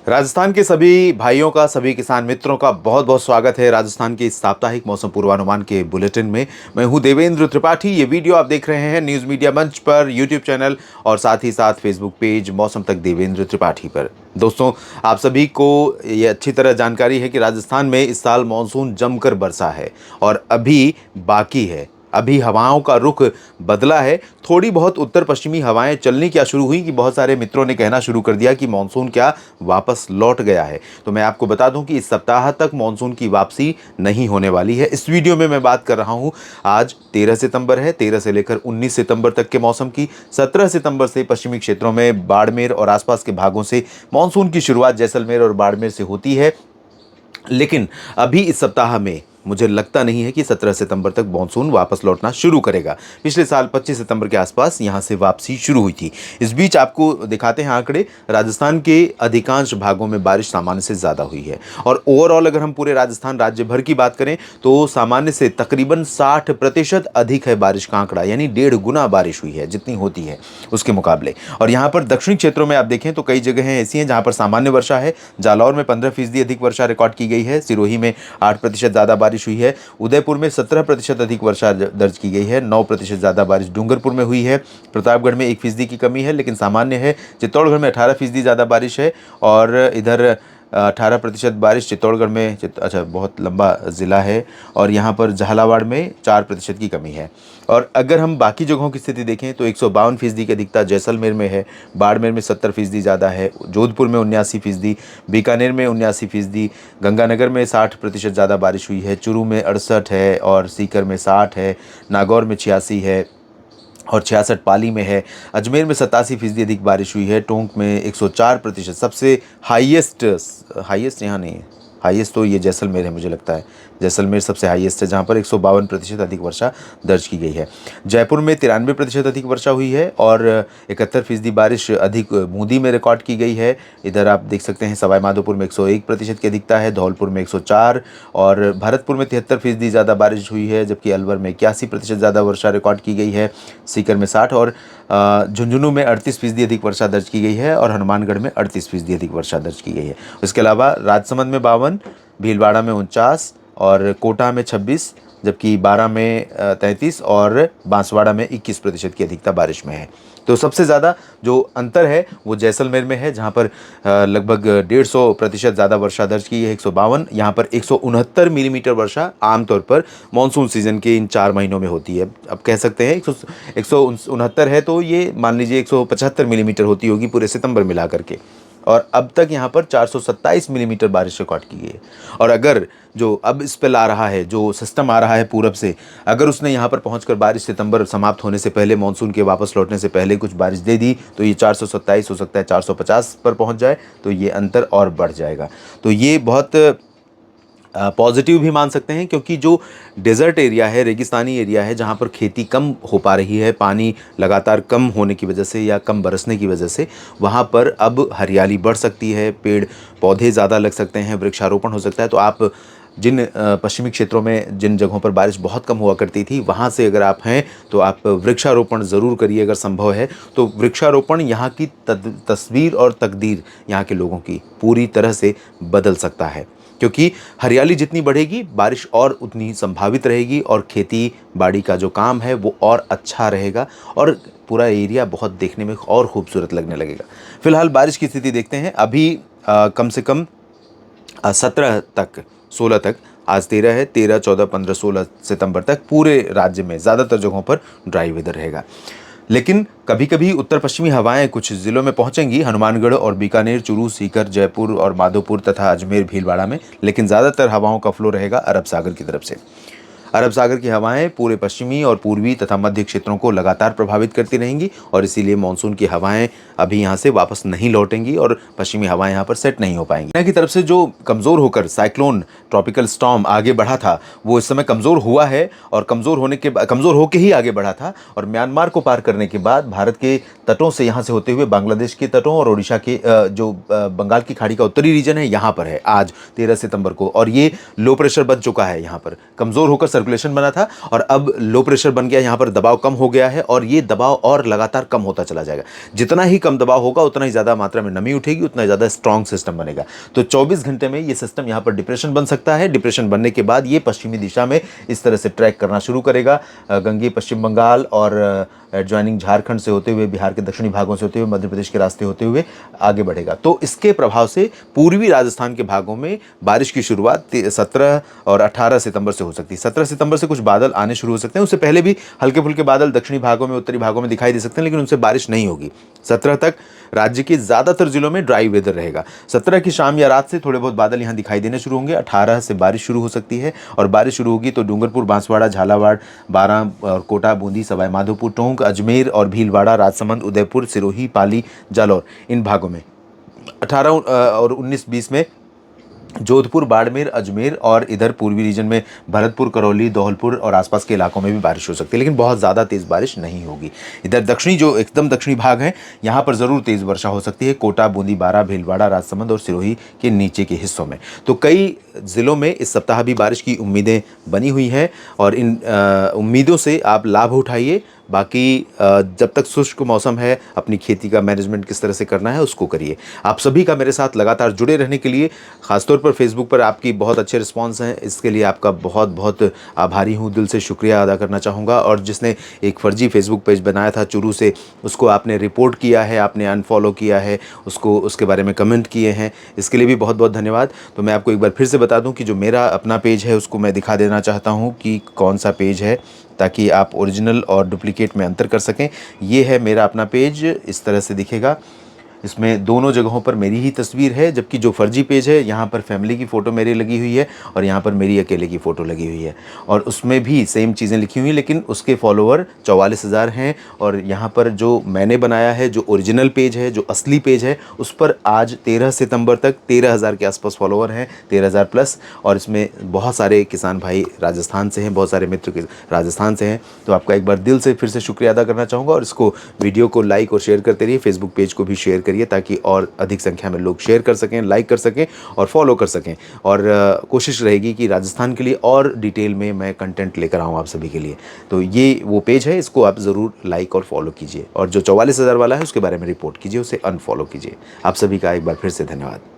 राजस्थान के सभी भाइयों का, सभी किसान मित्रों का बहुत बहुत स्वागत है राजस्थान के इस साप्ताहिक मौसम पूर्वानुमान के बुलेटिन में। मैं हूं देवेंद्र त्रिपाठी। ये वीडियो आप देख रहे हैं न्यूज़ मीडिया मंच पर, यूट्यूब चैनल और साथ ही साथ फेसबुक पेज मौसम तक देवेंद्र त्रिपाठी पर। दोस्तों, आप सभी को ये अच्छी तरह जानकारी है कि राजस्थान में इस साल मानसून जमकर बरसा है और अभी बाकी है। अभी हवाओं का रुख बदला है। थोड़ी बहुत उत्तर पश्चिमी हवाएं चलनी क्या शुरू हुई कि बहुत सारे मित्रों ने कहना शुरू कर दिया कि मानसून क्या वापस लौट गया है। तो मैं आपको बता दूं कि इस सप्ताह तक मानसून की वापसी नहीं होने वाली है। इस वीडियो में मैं बात कर रहा हूं, आज 13 सितंबर है, 13 से लेकर 19 सितंबर तक के मौसम की। 17 सितंबर से पश्चिमी क्षेत्रों में बाड़मेर और आसपास के भागों से मानसून की शुरुआत जैसलमेर और बाड़मेर से होती है। लेकिन अभी इस सप्ताह में मुझे लगता नहीं है कि 17 सितंबर तक मानसून वापस लौटना शुरू करेगा। पिछले साल 25 सितंबर के आसपास यहां से वापसी शुरू हुई थी। इस बीच आपको दिखाते हैं आंकड़े। राजस्थान के अधिकांश भागों में बारिश सामान्य से ज़्यादा हुई है और ओवरऑल अगर हम पूरे राजस्थान राज्य भर की बात करें तो सामान्य से तकरीबन 60% अधिक है बारिश का आंकड़ा, यानी 1.5 गुना बारिश हुई है जितनी होती है उसके मुकाबले। और यहाँ पर दक्षिणी क्षेत्रों में आप देखें तो कई जगह ऐसी हैं जहाँ पर सामान्य वर्षा है। जालौर में 15% अधिक वर्षा रिकॉर्ड की गई है। सिरोही में 8% ज़्यादा बारिश हुई है। उदयपुर में 17% अधिक वर्षा दर्ज की गई है। 9% ज़्यादा बारिश डूंगरपुर में हुई है। प्रतापगढ़ में 1% की कमी है लेकिन सामान्य है। चित्तौड़गढ़ में 18% ज़्यादा बारिश है और इधर 18% बारिश चित्तौड़गढ़ में। अच्छा, बहुत लंबा ज़िला है। और यहाँ पर झालावाड़ में 4% की कमी है। और अगर हम बाकी जगहों की स्थिति देखें तो 152% की अधिकता जैसलमेर में है। बाड़मेर में 70% ज़्यादा है। जोधपुर में 79%, बीकानेर में 79%, गंगानगर में 60% ज़्यादा बारिश हुई है। चूरू में 68 है और सीकर में 60 है। नागौर में 86 है और 66 पाली में है। अजमेर में 87% अधिक बारिश हुई है। टोंक में 104%। सबसे हाईएस्ट यहाँ नहीं है, हाईएस्ट तो ये जैसलमेर है, मुझे लगता है जैसलमेर सबसे हाईएस्ट है जहाँ पर 152% अधिक वर्षा दर्ज की गई है। जयपुर में 93% अधिक वर्षा हुई है और 71% बारिश अधिक बूंदी में रिकॉर्ड की गई है। इधर आप देख सकते हैं सवाई माधोपुर में 101% की अधिकता है। धौलपुर में 104 और भरतपुर में 73% ज़्यादा बारिश हुई है, जबकि अलवर में 81% ज़्यादा वर्षा रिकॉर्ड की गई है। सीकर में 60 और झुंझुनू में 38% अधिक वर्षा दर्ज की गई है और हनुमानगढ़ में 38% अधिक वर्षा दर्ज की गई है। इसके अलावा राजसमंद में 52, भीलवाड़ा में 49 और कोटा में 26, जबकि बारां में 33 और बांसवाड़ा में 21% की अधिकता बारिश में है। तो सबसे ज़्यादा जो अंतर है वो जैसलमेर में है जहाँ पर लगभग 150% ज़्यादा वर्षा दर्ज की है, 152। यहाँ पर 169 मिलीमीटर वर्षा आमतौर पर मानसून सीज़न के इन 4 महीनों में होती है। अब कह सकते हैं 169 है तो ये मान लीजिए 175 मिलीमीटर होती होगी पूरे सितंबर मिला करके। और अब तक यहाँ पर 427 मिलीमीटर बारिश रिकॉर्ड की गई है। और अगर जो अब इस पे ला रहा है, जो सिस्टम आ रहा है पूरब से, अगर उसने यहाँ पर पहुंचकर बारिश सितंबर समाप्त होने से पहले, मानसून के वापस लौटने से पहले कुछ बारिश दे दी तो ये 427 हो सकता है 450 पर पहुंच जाए, तो ये अंतर और बढ़ जाएगा। तो ये बहुत पॉजिटिव भी मान सकते हैं, क्योंकि जो डेजर्ट एरिया है, रेगिस्तानी एरिया है, जहाँ पर खेती कम हो पा रही है पानी लगातार कम होने की वजह से या कम बरसने की वजह से, वहाँ पर अब हरियाली बढ़ सकती है, पेड़ पौधे ज़्यादा लग सकते हैं, वृक्षारोपण हो सकता है। तो आप जिन पश्चिमी क्षेत्रों में जिन जगहों पर बारिश बहुत कम हुआ करती थी वहाँ से अगर आप हैं तो आप वृक्षारोपण ज़रूर करिए अगर संभव है। तो वृक्षारोपण यहाँ की तस्वीर और तकदीर यहाँ के लोगों की पूरी तरह से बदल सकता है, क्योंकि हरियाली जितनी बढ़ेगी बारिश और उतनी संभावित रहेगी और खेती बाड़ी का जो काम है वो और अच्छा रहेगा और पूरा एरिया बहुत देखने में और खूबसूरत लगने लगेगा। फिलहाल बारिश की स्थिति देखते हैं। अभी कम से कम 17 तक 16 तक, आज 13 है, 13, 14, 15, 16 सितंबर तक पूरे राज्य में ज़्यादातर जगहों पर ड्राई वेदर रहेगा। लेकिन कभी कभी उत्तर पश्चिमी हवाएं कुछ ज़िलों में पहुंचेंगी, हनुमानगढ़ और बीकानेर, चूरू, सीकर, जयपुर और माधोपुर तथा अजमेर, भीलवाड़ा में। लेकिन ज़्यादातर हवाओं का फ्लो रहेगा अरब सागर की तरफ से। अरब सागर की हवाएं पूरे पश्चिमी और पूर्वी तथा मध्य क्षेत्रों को लगातार प्रभावित करती रहेंगी और इसीलिए मानसून की हवाएं अभी यहां से वापस नहीं लौटेंगी और पश्चिमी हवाएं यहां पर सेट नहीं हो पाएंगी। चाइना की तरफ से जो कमज़ोर होकर साइक्लोन ट्रॉपिकल स्टॉर्म आगे बढ़ा था वो इस समय कमज़ोर हुआ है और कमज़ोर होकर ही आगे बढ़ा था और म्यांमार को पार करने के बाद भारत के तटों से, यहाँ से होते हुए बांग्लादेश के तटों और ओडिशा के जो बंगाल की खाड़ी का उत्तरी रीजन है यहाँ पर है आज 13 सितंबर को। और ये लो प्रेशर बन चुका है, यहाँ पर कमज़ोर होकर सर्कुलेशन बना था और अब लो प्रेशर बन गया, यहाँ पर दबाव कम हो गया है और ये दबाव और लगातार कम होता चला जाएगा। जितना ही कम दबाव होगा उतना ही ज़्यादा मात्रा में नमी उठेगी, उतना ही ज़्यादा स्ट्रॉन्ग सिस्टम बनेगा। तो 24 घंटे में ये सिस्टम यहाँ पर डिप्रेशन बन सकता है। डिप्रेशन बनने के बाद ये पश्चिमी दिशा में इस तरह से ट्रैक करना शुरू करेगा, गंगे पश्चिम बंगाल और एडजॉइनिंग झारखंड से होते हुए, बिहार के दक्षिणी भागों से होते हुए, मध्य प्रदेश के रास्ते होते हुए आगे बढ़ेगा। तो इसके प्रभाव से पूर्वी राजस्थान के भागों में बारिश की शुरुआत 17 और 18 सितंबर से हो सकती है। 17 सितंबर से कुछ बादल आने शुरू हो सकते हैं, उससे पहले भी हल्के फुल्के बादल दक्षिणी भागों में, उत्तरी भागों में दिखाई दे सकते हैं, लेकिन उनसे बारिश नहीं होगी। 17 तक राज्य के ज़्यादातर जिलों में ड्राई वेदर रहेगा। 17 की शाम या रात से थोड़े बहुत बादल यहाँ दिखाई देने शुरू होंगे। 18 से बारिश शुरू हो सकती है और बारिश शुरू होगी तो डूंगरपुर, बांसवाड़ा, झालावाड़, बारां और कोटा, बूंदी, सवाई माधोपुर, टोंक, अजमेर और भीलवाड़ा, राजसमंद, उदयपुर, सिरोही, पाली, जालौर, इन भागों में 18 और 19-20 में जोधपुर, बाड़मेर, अजमेर और इधर पूर्वी रीजन में भरतपुर, करौली, धौलपुर और आसपास के इलाकों में भी बारिश हो सकती है, लेकिन बहुत ज़्यादा तेज़ बारिश नहीं होगी। इधर दक्षिणी जो एकदम दक्षिणी भाग हैं, यहाँ पर ज़रूर तेज़ वर्षा हो सकती है, कोटा, बूंदी, बारा, भीलवाड़ा, राजसमंद और सिरोही के नीचे के हिस्सों में। तो कई ज़िलों में इस सप्ताह भी बारिश की उम्मीदें बनी हुई हैं और इन उम्मीदों से आप लाभ उठाइए। बाकी जब तक शुष्क मौसम है, अपनी खेती का मैनेजमेंट किस तरह से करना है उसको करिए। आप सभी का मेरे साथ लगातार जुड़े रहने के लिए, खासतौर पर फेसबुक पर आपकी बहुत अच्छे रिस्पांस हैं, इसके लिए आपका बहुत बहुत आभारी हूँ, दिल से शुक्रिया अदा करना चाहूँगा। और जिसने एक फर्जी फेसबुक पेज बनाया था चुरू से, उसको आपने रिपोर्ट किया है, आपने अनफॉलो किया है, उसको उसके बारे में कमेंट किए हैं, इसके लिए भी बहुत बहुत धन्यवाद। तो मैं आपको एक बार फिर से बता दूं कि जो मेरा अपना पेज है उसको मैं दिखा देना चाहता हूं कि कौन सा पेज है, ताकि आप ओरिजिनल और डुप्लीकेट में अंतर कर सकें। ये है मेरा अपना पेज, इस तरह से दिखेगा। इसमें दोनों जगहों पर मेरी ही तस्वीर है, जबकि जो फर्जी पेज है यहाँ पर फैमिली की फ़ोटो मेरी लगी हुई है और यहाँ पर मेरी अकेले की फ़ोटो लगी हुई है और उसमें भी सेम चीज़ें लिखी हुई हैं, लेकिन उसके फॉलोअर 44,000 हैं। और यहाँ पर जो मैंने बनाया है, जो ओरिजिनल पेज है, जो असली पेज है, उस पर आज 13 सितंबर तक 13,000 के आसपास फॉलोअर हैं, 13,000 प्लस। और इसमें बहुत सारे किसान भाई राजस्थान से हैं, बहुत सारे मित्र के राजस्थान से हैं। तो आपका एक बार दिल से फिर से शुक्रिया अदा करना चाहूँगा और इसको वीडियो को लाइक और शेयर करते रहिए, फेसबुक पेज को भी शेयर करिए ताकि और अधिक संख्या में लोग शेयर कर सकें, लाइक कर सकें और फॉलो कर सकें। और कोशिश रहेगी कि राजस्थान के लिए और डिटेल में मैं कंटेंट लेकर आऊँ आप सभी के लिए। तो ये वो पेज है, इसको आप ज़रूर लाइक और फॉलो कीजिए और जो 44,000 वाला है उसके बारे में रिपोर्ट कीजिए, उसे अनफॉलो कीजिए। आप सभी का एक बार फिर से धन्यवाद।